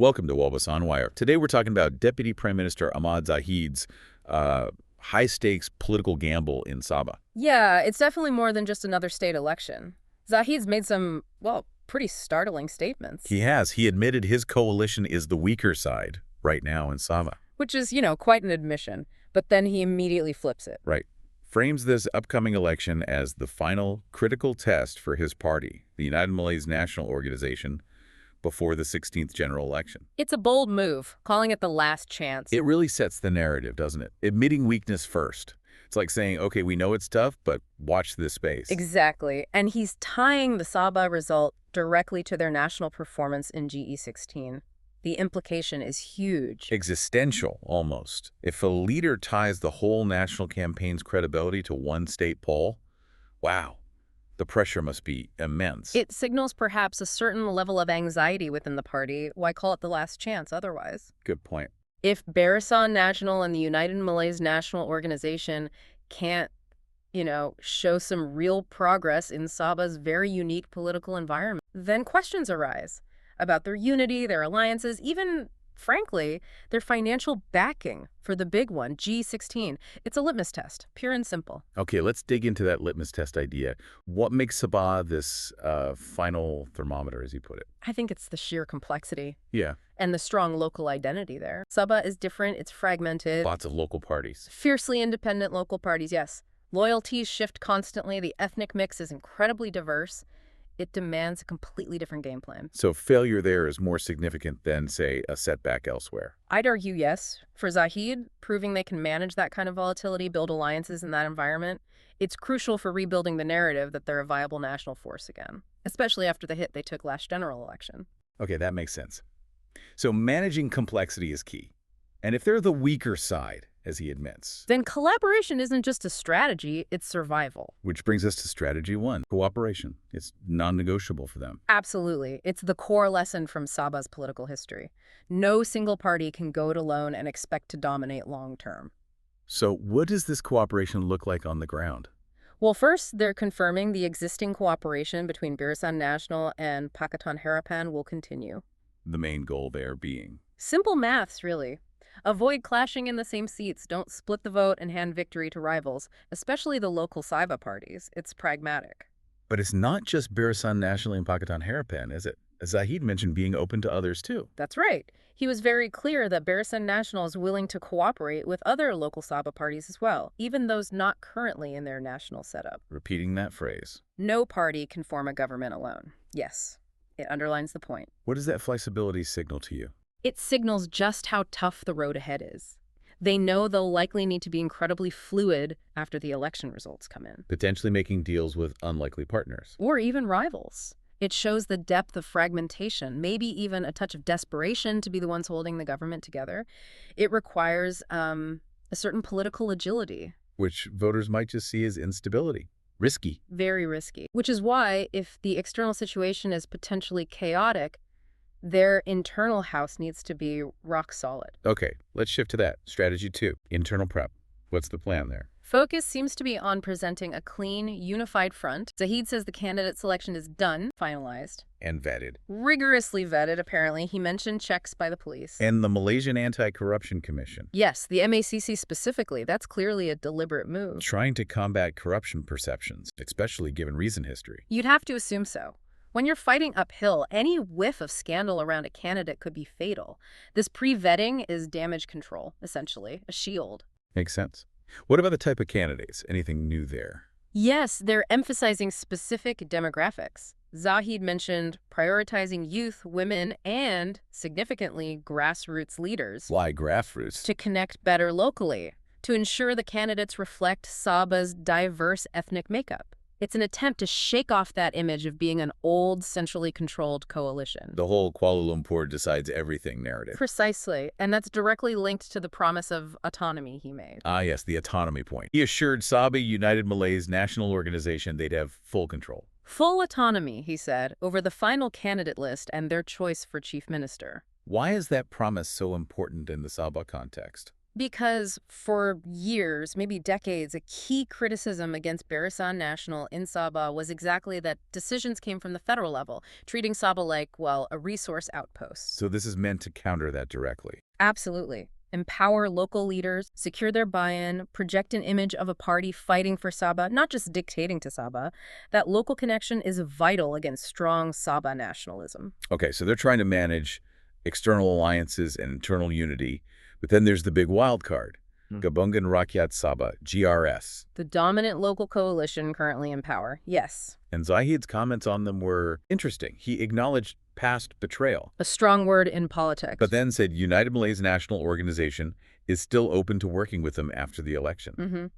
Welcome to Walbus On Wire. Today we're talking about Deputy Prime Minister Ahmad Zahid's high-stakes political gamble in Sabah. Yeah, it's definitely more than just another state election. Zahid's made some, well, pretty startling statements. He has. He admitted his coalition is the weaker side right now in Sabah. Which is, quite an admission. But then he immediately flips it. Right. Frames this upcoming election as the final critical test for his party, the United Malays National Organization, before the 16th general election. It's a bold move, calling it the last chance. It really sets the narrative, doesn't it? Admitting weakness first. It's like saying, okay, we know it's tough, but watch this space. Exactly. And he's tying the Sabah result directly to their national performance in GE16. The implication is huge. Existential, almost. If a leader ties the whole national campaign's credibility to one state poll, wow, the pressure must be immense. It signals perhaps a certain level of anxiety within the party. Why call it the last chance otherwise? Good point. If Barisan Nasional and the United Malays National Organization can't, show some real progress in Sabah's very unique political environment, then questions arise about their unity, their alliances, even, frankly, their financial backing for the big one, GE16. It's a litmus test, pure and simple. Okay, let's dig into that litmus test idea. What makes Sabah this final thermometer, as you put it? I think it's the sheer complexity. Yeah. And the strong local identity there. Sabah is different, it's fragmented. Lots of local parties. Fiercely independent local parties, yes. Loyalties shift constantly, the ethnic mix is incredibly diverse. It demands a completely different game plan. So failure there is more significant than, say, a setback elsewhere. I'd argue yes. For Zahid, proving they can manage that kind of volatility, build alliances in that environment, it's crucial for rebuilding the narrative that they're a viable national force again, especially after the hit they took last general election. Okay, that makes sense. So managing complexity is key. And if they're the weaker side, as he admits, then collaboration isn't just a strategy, it's survival. Which brings us to strategy one, cooperation. It's non-negotiable for them. Absolutely. It's the core lesson from Sabah's political history. No single party can go it alone and expect to dominate long term. So what does this cooperation look like on the ground? Well, first, they're confirming the existing cooperation between Barisan Nasional and Pakatan Harapan will continue. The main goal there being? Simple maths, really. Avoid clashing in the same seats. Don't split the vote and hand victory to rivals, especially the local Sabah parties. It's pragmatic. But it's not just Barisan Nasional and Pakatan Harapan, is it? Zahid mentioned being open to others, too. That's right. He was very clear that Barisan Nasional is willing to cooperate with other local Sabah parties as well, even those not currently in their national setup. Repeating that phrase. No party can form a government alone. Yes, it underlines the point. What does that flexibility signal to you? It signals just how tough the road ahead is. They know they'll likely need to be incredibly fluid after the election results come in. Potentially making deals with unlikely partners. Or even rivals. It shows the depth of fragmentation, maybe even a touch of desperation to be the ones holding the government together. It requires a certain political agility. Which voters might just see as instability. Risky. Very risky. Which is why, if the external situation is potentially chaotic, their internal house needs to be rock solid. Okay, let's shift to that. Strategy 2, internal prep. What's the plan there? Focus seems to be on presenting a clean, unified front. Zahid says the candidate selection is done, finalized. And vetted. Rigorously vetted, apparently. He mentioned checks by the police. And the Malaysian Anti-Corruption Commission. Yes, the MACC specifically. That's clearly a deliberate move. Trying to combat corruption perceptions, especially given recent history. You'd have to assume so. When you're fighting uphill, any whiff of scandal around a candidate could be fatal. This pre-vetting is damage control, essentially, a shield. Makes sense. What about the type of candidates? Anything new there? Yes, they're emphasizing specific demographics. Zahid mentioned prioritizing youth, women, and, significantly, grassroots leaders. Why grassroots? To connect better locally, to ensure the candidates reflect Sabah's diverse ethnic makeup. It's an attempt to shake off that image of being an old, centrally controlled coalition. The whole Kuala Lumpur decides everything narrative. Precisely, and that's directly linked to the promise of autonomy he made. Ah, yes, the autonomy point. He assured Sabah United Malays National Organization they'd have full control. Full autonomy, he said, over the final candidate list and their choice for chief minister. Why is that promise so important in the Sabah context? Because for years, maybe decades, a key criticism against Barisan National in Sabah was exactly that decisions came from the federal level, treating Sabah like, well, a resource outpost. So this is meant to counter that directly. Absolutely. Empower local leaders, secure their buy-in, project an image of a party fighting for Sabah, not just dictating to Sabah. That local connection is vital against strong Sabah nationalism. Okay, so they're trying to manage external alliances and internal unity, but then there's the big wild card, Gabungan Rakyat Sabah, GRS. The dominant local coalition currently in power, yes. And Zahid's comments on them were interesting. He acknowledged past betrayal, A strong word in politics. but then said United Malays National Organization is still open to working with them after the election.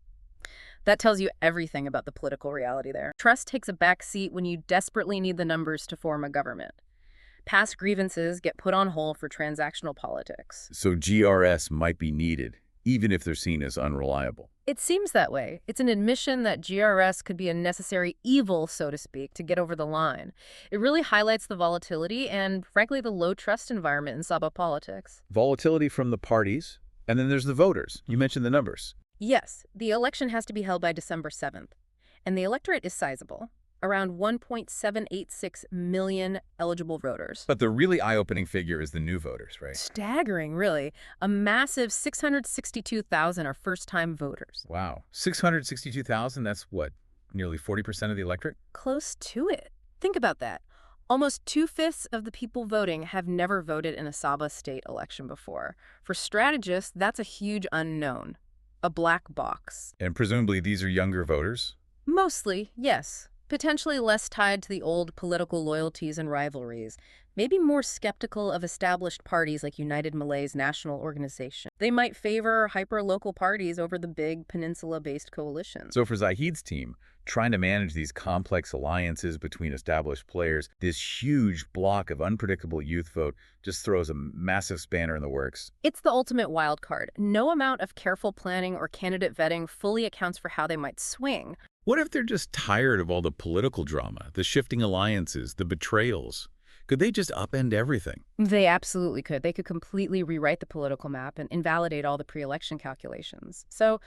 That tells you everything about the political reality there. Trust takes a back seat when you desperately need the numbers to form a government. Past grievances get put on hold for transactional politics. So GRS might be needed, even if they're seen as unreliable. It seems that way. It's an admission that GRS could be a necessary evil, so to speak, to get over the line. It really highlights the volatility and, frankly, the low trust environment in Sabah politics. Volatility from the parties, and then there's the voters. You mentioned the numbers. Yes, the election has to be held by December 7th, and the electorate is sizable. Around 1.786 million eligible voters. But the really eye-opening figure is the new voters, right? Staggering, really. A massive 662,000 are first-time voters. Wow. 662,000, that's what, nearly 40% of the electorate? Close to it. Think about that. Almost 2/5 of the people voting have never voted in a Sabah state election before. For strategists, that's a huge unknown. A black box. And presumably these are younger voters? Mostly, yes. Potentially less tied to the old political loyalties and rivalries, maybe more skeptical of established parties like United Malays National Organization. They might favor hyper-local parties over the big peninsula-based coalitions. So for Zahid's team, trying to manage these complex alliances between established players, this huge block of unpredictable youth vote just throws a massive spanner in the works. It's the ultimate wild card. No amount of careful planning or candidate vetting fully accounts for how they might swing. What if they're just tired of all the political drama, the shifting alliances, the betrayals? Could they just upend everything? They absolutely could. They could completely rewrite the political map and invalidate all the pre-election calculations. So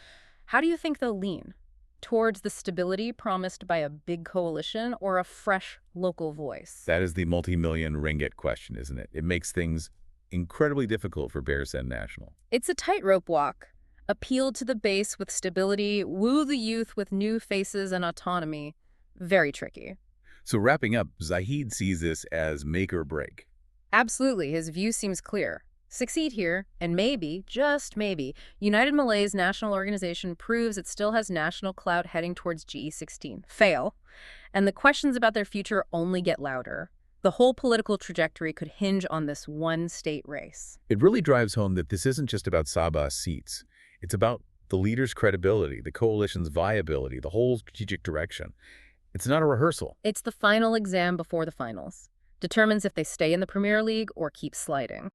how do you think they'll lean? Towards the stability promised by a big coalition or a fresh local voice? That is the multi-million ringgit question, isn't it? It makes things incredibly difficult for Barisan National. It's a tightrope walk. Appeal to the base with stability, woo the youth with new faces and autonomy. Very tricky. So wrapping up, Zahid sees this as make or break. Absolutely, his view seems clear. Succeed here, and maybe, just maybe, United Malays National Organization proves it still has national clout heading towards GE16. Fail, and the questions about their future only get louder. The whole political trajectory could hinge on this one state race. It really drives home that this isn't just about Sabah's seats. It's about the leader's credibility, the coalition's viability, the whole strategic direction. It's not a rehearsal. It's the final exam before the finals. Determines if they stay in the Premier League or keep sliding.